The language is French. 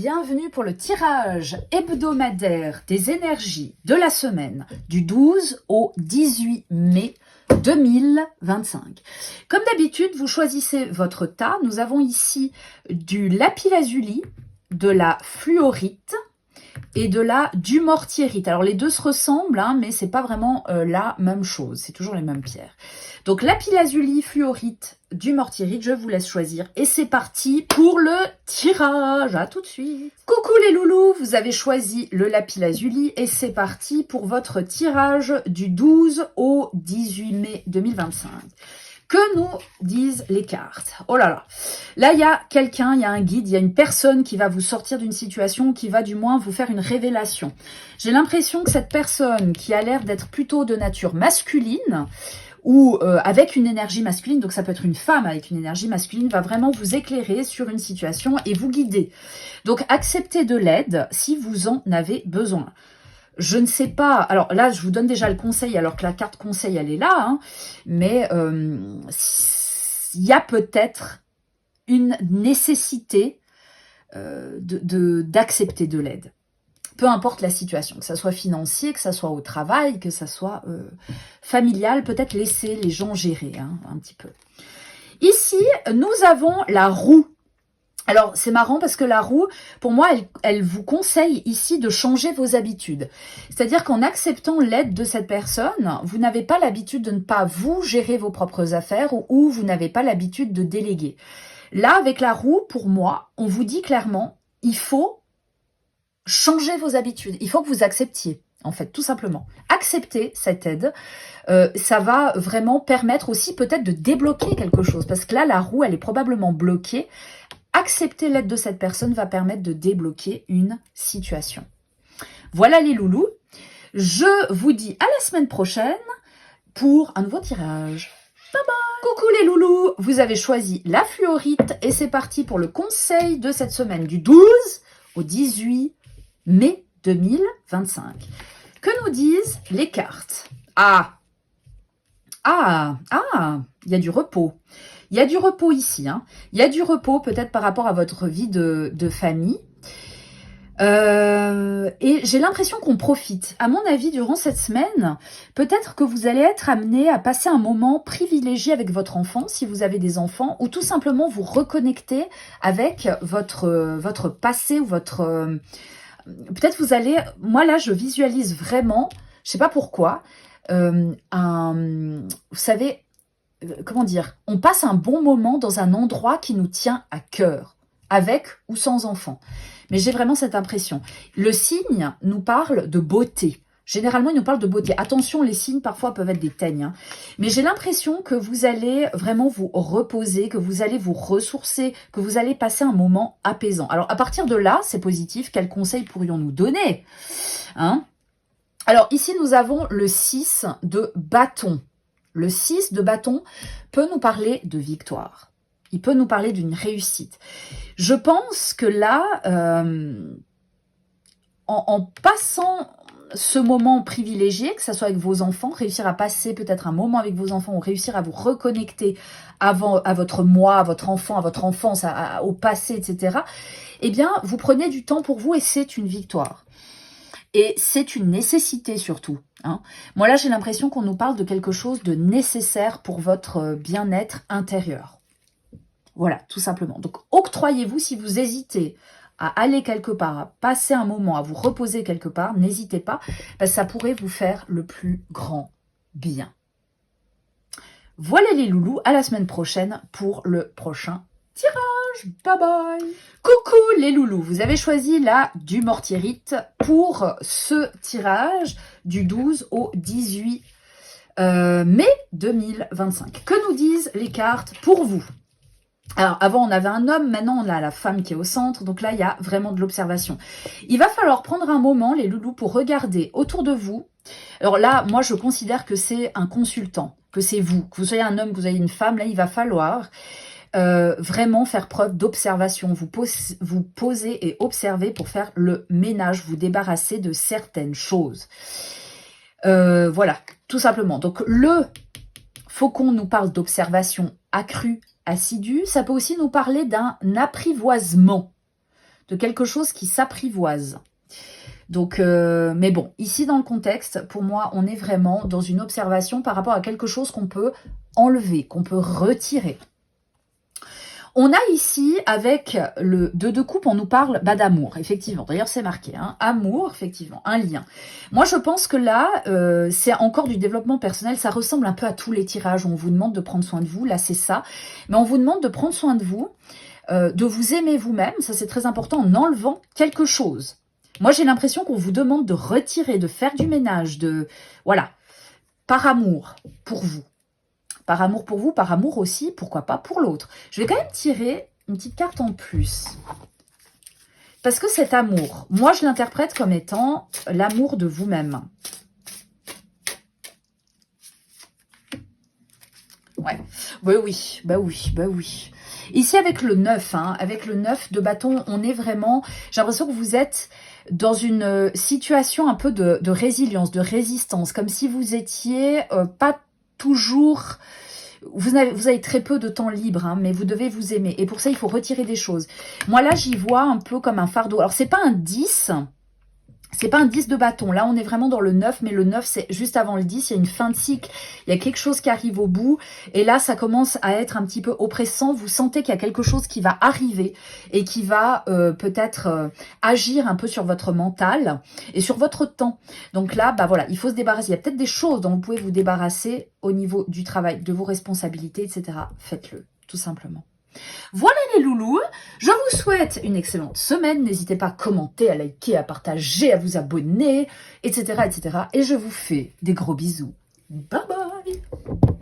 bienvenue pour le tirage hebdomadaire des énergies de la semaine du 12 au 18 mai 2025. Comme d'habitude, vous choisissez votre tas. Nous avons ici du lapis-lazuli, de la fluorite et de la dumortierite. Alors les deux se ressemblent, hein, mais c'est pas vraiment la même chose. C'est toujours les mêmes pierres. Donc lapis-lazuli, fluorite, dumortierite, je vous laisse choisir. Et c'est parti pour le tirage. À tout de suite. Coucou les loulous, vous avez choisi le lapis-lazuli et c'est parti pour votre tirage du 12 au 18 mai 2025. Que nous disent les cartes? Oh là là. Là, il y a quelqu'un, il y a un guide, il y a une personne qui va vous sortir d'une situation, qui va du moins vous faire une révélation. J'ai l'impression que cette personne qui a l'air d'être plutôt de nature masculine, ou avec une énergie masculine, donc ça peut être une femme avec une énergie masculine, va vraiment vous éclairer sur une situation et vous guider. Donc acceptez de l'aide si vous en avez besoin. Je ne sais pas, alors là je vous donne déjà le conseil alors que la carte conseil elle est là, hein, mais il y a peut-être une nécessité d'accepter de l'aide. Peu importe la situation, que ça soit financier, que ça soit au travail, que ça soit familial, peut-être laisser les gens gérer hein, un petit peu. Ici, nous avons la roue. Alors, c'est marrant parce que la roue, pour moi, elle vous conseille ici de changer vos habitudes. C'est-à-dire qu'en acceptant l'aide de cette personne, vous n'avez pas l'habitude de ne pas vous gérer vos propres affaires ou vous n'avez pas l'habitude de déléguer. Là, avec la roue, pour moi, on vous dit clairement, il faut changer vos habitudes. Il faut que vous acceptiez, en fait, tout simplement. Accepter cette aide, ça va vraiment permettre aussi peut-être de débloquer quelque chose. Parce que là, la roue, elle est probablement bloquée. Accepter l'aide de cette personne va permettre de débloquer une situation. Voilà les loulous. Je vous dis à la semaine prochaine pour un nouveau tirage. Bye bye. Coucou les loulous. Vous avez choisi la fluorite et c'est parti pour le conseil de cette semaine du 12 au 18 mai 2025. Que nous disent les cartes? Il y a du repos. Il y a du repos ici. Hein. Il y a du repos peut-être par rapport à votre vie de famille. Et j'ai l'impression qu'on profite. À mon avis, durant cette semaine, peut-être que vous allez être amené à passer un moment privilégié avec votre enfant, si vous avez des enfants, ou tout simplement vous reconnecter avec votre passé ou votre... peut-être vous allez... Moi là, je visualise vraiment, je sais pas pourquoi, vous savez... comment dire, on passe un bon moment dans un endroit qui nous tient à cœur, avec ou sans enfant. Mais j'ai vraiment cette impression. Le signe nous parle de beauté. Généralement, il nous parle de beauté. Attention, les signes parfois peuvent être des teignes. Hein. Mais j'ai l'impression que vous allez vraiment vous reposer, que vous allez vous ressourcer, que vous allez passer un moment apaisant. Alors, à partir de là, c'est positif. Quels conseils pourrions-nous donner hein? Alors, ici, nous avons le 6 de bâton. Le 6 de bâton peut nous parler de victoire. Il peut nous parler d'une réussite. Je pense que là, en passant ce moment privilégié, que ce soit avec vos enfants, réussir à passer peut-être un moment avec vos enfants ou réussir à vous reconnecter à votre moi, à votre enfant, à votre enfance, au passé, etc. Eh bien, vous prenez du temps pour vous et c'est une victoire. Et c'est une nécessité surtout. Hein. Moi là, j'ai l'impression qu'on nous parle de quelque chose de nécessaire pour votre bien-être intérieur. Voilà, tout simplement. Donc, octroyez-vous si vous hésitez à aller quelque part, à passer un moment, à vous reposer quelque part, n'hésitez pas, parce que ça pourrait vous faire le plus grand bien. Voilà les loulous, à la semaine prochaine pour le prochain tirage. Bye bye. Coucou les loulous, vous avez choisi la dumortierite pour ce tirage du 12 au 18 mai 2025. Que nous disent les cartes pour vous? Alors, avant, on avait un homme, maintenant, on a la femme qui est au centre. Donc là, il y a vraiment de l'observation. Il va falloir prendre un moment, les loulous, pour regarder autour de vous. Alors là, moi, je considère que c'est un consultant, que c'est vous. Que vous soyez un homme, que vous soyez une femme, là, il va falloir vraiment faire preuve d'observation. Vous posez et observez pour faire le ménage, vous débarrasser de certaines choses. Voilà, tout simplement. Donc, le faucon nous parle d'observation accrue, assidu, ça peut aussi nous parler d'un apprivoisement. de quelque chose qui s'apprivoise. Donc, mais bon, ici dans le contexte, pour moi, on est vraiment dans une observation par rapport à quelque chose qu'on peut enlever, qu'on peut retirer. On a ici, avec le 2 de coupe, on nous parle d'amour, effectivement. D'ailleurs, c'est marqué, hein, amour, effectivement, un lien. Moi, je pense que là, c'est encore du développement personnel. Ça ressemble un peu à tous les tirages où on vous demande de prendre soin de vous. Là, c'est ça. Mais on vous demande de prendre soin de vous aimer vous-même. Ça, c'est très important, en enlevant quelque chose. Moi, j'ai l'impression qu'on vous demande de retirer, de faire du ménage, voilà, par amour pour vous. Par amour pour vous, par amour aussi, pourquoi pas pour l'autre. Je vais quand même tirer une petite carte en plus. Parce que cet amour, moi je l'interprète comme étant l'amour de vous-même. Ouais, bah oui, bah oui, bah oui. Ici avec le 9, hein, avec le 9 de bâton, on est vraiment, j'ai l'impression que vous êtes dans une situation un peu de résilience, de résistance, comme si vous étiez pas toujours... Vous avez très peu de temps libre, hein, mais vous devez vous aimer. Et pour ça, il faut retirer des choses. Moi, là, j'y vois un peu comme un fardeau. Alors, c'est pas un 10... C'est pas un 10 de bâton. Là, on est vraiment dans le 9, mais le 9, c'est juste avant le 10. Il y a une fin de cycle. Il y a quelque chose qui arrive au bout. Et là, ça commence à être un petit peu oppressant. Vous sentez qu'il y a quelque chose qui va arriver et qui va peut-être agir un peu sur votre mental et sur votre temps. Donc là, bah voilà, il faut se débarrasser. Il y a peut-être des choses dont vous pouvez vous débarrasser au niveau du travail, de vos responsabilités, etc. Faites-le, tout simplement. Voilà les loulous, je vous souhaite une excellente semaine. N'hésitez pas à commenter, à liker, à partager, à vous abonner, etc. etc. Et je vous fais des gros bisous. Bye bye.